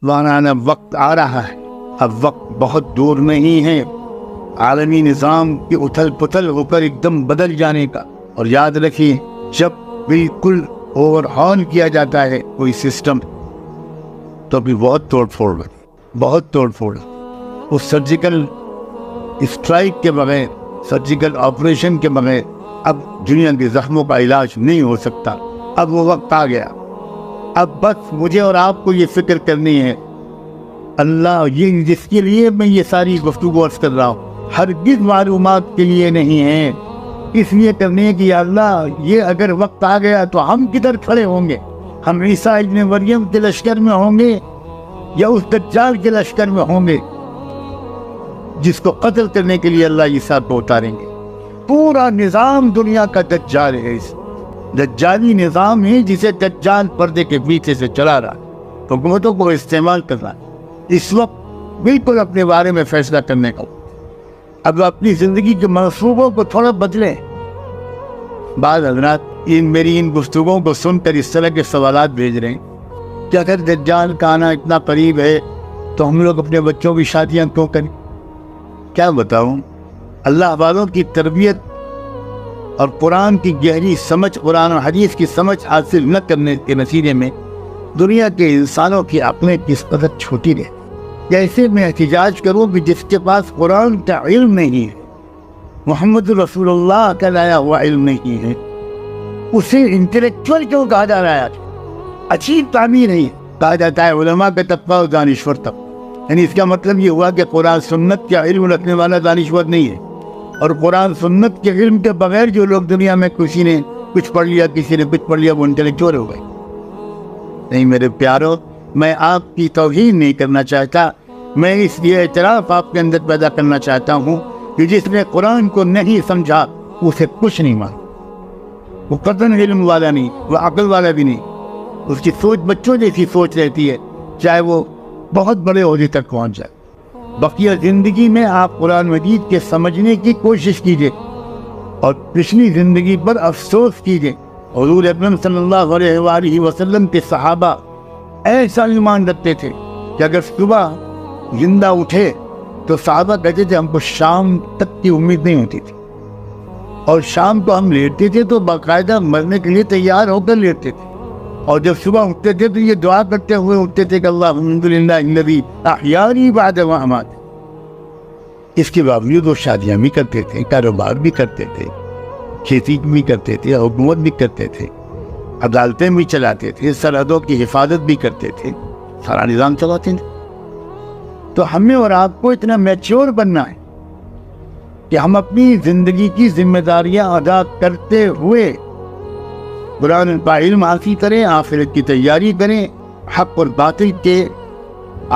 مولانا وقت آ رہا ہے، اب وقت بہت دور نہیں ہے عالمی نظام کی اتھل پتھل ہو کر ایک دم بدل جانے کا۔ اور یاد رکھیے، جب بالکل اوور ہال کیا جاتا ہے کوئی سسٹم تو بھی بہت توڑ پھوڑ بنی، بہت توڑ پھوڑ۔ اس سرجیکل اسٹرائک کے بغیر، سرجیکل آپریشن کے بغیر اب دنیا کے زخموں کا علاج نہیں ہو سکتا۔ اب وہ وقت آ گیا، اب بس مجھے اور آپ کو یہ فکر کرنی ہے، اللہ یہ جس کے لیے میں یہ ساری گفتگو عرض کر رہا ہوں ہرگز معلومات کے لیے نہیں ہے، اس لیے کرنی ہے کہ یا اللہ یہ اگر وقت آ گیا تو ہم کدھر کھڑے ہوں گے؟ ہم عیسیٰ ابن مریم کے لشکر میں ہوں گے یا اس دجال کے لشکر میں ہوں گے جس کو قتل کرنے کے لیے اللہ عیسیٰ کو اتاریں گے؟ پورا نظام دنیا کا دجال ہے، اس دجالی نظام ہے جسے دجال پردے کے پیچھے سے چلا رہا ہے، حکومتوں کو استعمال کر رہا ہے۔ اس وقت بالکل اپنے بارے میں فیصلہ کرنے کا، اب اپنی زندگی کے منصوبوں کو تھوڑا بدلیں۔ بعض حضرات میری ان گفتگوؤں کو سن کر اس طرح کے سوالات بھیج رہے ہیں کہ اگر دجال کا آنا اتنا قریب ہے تو ہم لوگ اپنے بچوں کی شادیاں کیوں کریں؟ کیا بتاؤں، اللہ والوں کی تربیت اور قرآن کی گہری سمجھ، قرآن و حدیث کی سمجھ حاصل نہ کرنے کے نتیجے میں دنیا کے انسانوں کی عقلیں کس قدر چھوٹی رہتی۔ جیسے میں احتجاج کروں کہ جس کے پاس قرآن کا علم نہیں ہے، محمد رسول اللہ کا لایا ہوا علم نہیں ہے، اسے انٹلیکچوئل کیوں کہا جا رہا ہے؟ اچھی تعمیر نہیں کہا جاتا ہے علماء کا طبقہ اور دانشور طبقہ، یعنی اس کا مطلب یہ ہوا کہ قرآن سنت کا علم رکھنے والا دانشور نہیں ہے، اور قرآن سنت کے علم کے بغیر جو لوگ دنیا میں کسی نے کچھ پڑھ لیا، کسی نے کچھ پڑھ لیا، وہ انٹلیکچوئل ہو گئے۔ نہیں میرے پیارو، میں آپ کی توہین نہیں کرنا چاہتا، میں اس لیے اعتراف آپ کے اندر پیدا کرنا چاہتا ہوں کہ جس نے قرآن کو نہیں سمجھا اسے کچھ نہیں معلوم، وہ قطعاً علم والا نہیں، وہ عقل والا بھی نہیں، اس کی سوچ بچوں جیسی سوچ رہتی ہے، چاہے وہ بہت بڑے عہدے تک پہنچ جائے۔ بقیہ زندگی میں آپ قرآن مجید کے سمجھنے کی کوشش کیجئے اور پچھلی زندگی پر افسوس کیجئے۔ حضور اکرم صلی اللہ علیہ وآلہ وسلم کے صحابہ ایسا ایمان رکھتے تھے کہ اگر صبح زندہ اٹھے تو صحابہ کہتے تھے ہم کو شام تک کی امید نہیں ہوتی تھی، اور شام کو ہم لیٹتے تھے تو باقاعدہ مرنے کے لیے تیار ہو کر لیٹتے تھے، اور جب صبح اٹھتے تھے تو یہ دعا کرتے ہوئے اٹھتے تھے کہ الحمدللہ الذی احیانی بعد ما امات۔ اس کے باوجود وہ شادیاں بھی کرتے تھے، کاروبار بھی کرتے تھے، کھیتی بھی کرتے تھے، حکومت بھی کرتے تھے، عدالتیں بھی چلاتے تھے، سرحدوں کی حفاظت بھی کرتے تھے، سارا نظام چلاتے تھے۔ تو ہمیں اور آپ کو اتنا میچور بننا ہے کہ ہم اپنی زندگی کی ذمہ داریاں ادا کرتے ہوئے قرآن کا علم حاصل کریں، آخرت کی تیاری کریں، حق اور باطل کے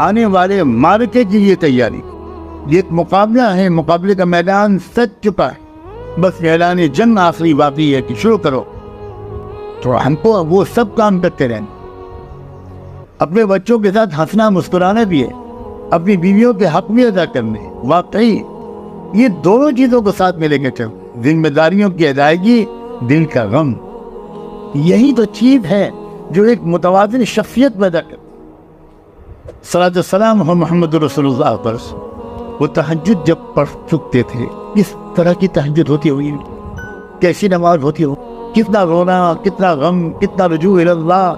آنے والے معرکے کے لیے تیاری۔ یہ ایک مقابلہ ہے، مقابلے کا میدان سج چکا ہے، بس اعلان جنگ آخری باقی ہے کہ شروع کرو۔ تو ہم کو وہ سب کام کرتے رہنا، اپنے بچوں کے ساتھ ہنسنا مسکرانا بھی ہے، اپنی بیویوں کے حق بھی ادا کرنے، واقعی یہ دونوں چیزوں کو ساتھ میں لے کے چلو، ذمہ داریوں کی ادائیگی، دل کا غم، یہی تو چیز ہے جو ایک متوازن شخصیت پیدا کرتی۔ صلاۃ والسلام ہو محمد رسول اللہ پر۔ وہ تہجد جب پڑھ چکتے تھے، کس طرح کی تہجد ہوتی ہوگی، کیسی نماز ہوتی ہو، کتنا رونا، کتنا غم، کتنا رجوع اللہ،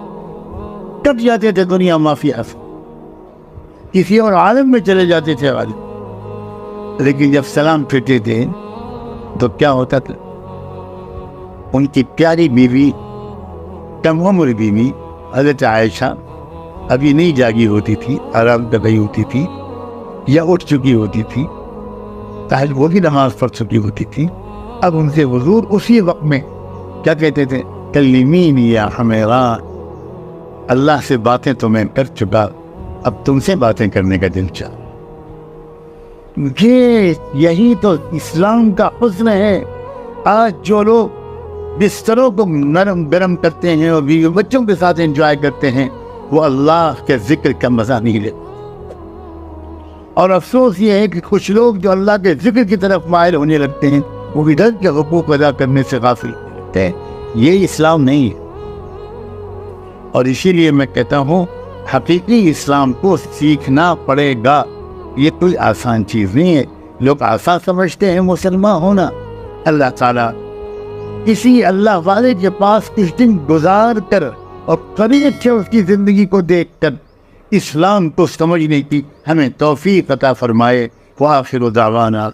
کٹ جاتے تھے دنیا مافیا سے، کسی اور عالم میں چلے جاتے تھے غالب۔ لیکن جب سلام پھرتے تھے تو کیا ہوتا تھا، ان کی پیاری بیوی، کم عمر بیوی حضرت عائشہ ابھی نہیں جاگی ہوتی تھی، آرام کر رہی ہوتی تھی یا اٹھ چکی ہوتی تھی، تاہل وہ بھی نماز پڑھ چکی ہوتی تھی۔ اب ان سے حضور اسی وقت میں کیا کہتے تھے، کلمینی یا حمیرا، اللہ سے باتیں تو میں کر چکا، اب تم سے باتیں کرنے کا دل چاہ۔ یہی تو اسلام کا حسن ہے۔ آج جو لوگ بستروں کو نرم گرم کرتے ہیں اور بیوی بچوں کے ساتھ انجوائے کرتے ہیں، وہ اللہ کے ذکر کا مزہ نہیں لیتے۔ اور افسوس یہ ہے کہ کچھ لوگ جو اللہ کے ذکر کی طرف مائل ہونے لگتے ہیں، وہ ادھر کے حقوق ادا کرنے سے غافل ہوتے ہیں۔ یہ اسلام نہیں ہے۔ اور اسی لیے میں کہتا ہوں حقیقی اسلام کو سیکھنا پڑے گا. یہ کوئی آسان چیز نہیں ہے. لوگ آسان سمجھتے ہیں مسلمان ہونا. اللہ تعالیٰ کسی اللہ والے کے پاس کچھ دن گزار کر اور قریب سے اس کی زندگی کو دیکھ کر اسلام کو سمجھنے کی ہمیں توفیق عطا فرمائے. وآخر دعوانا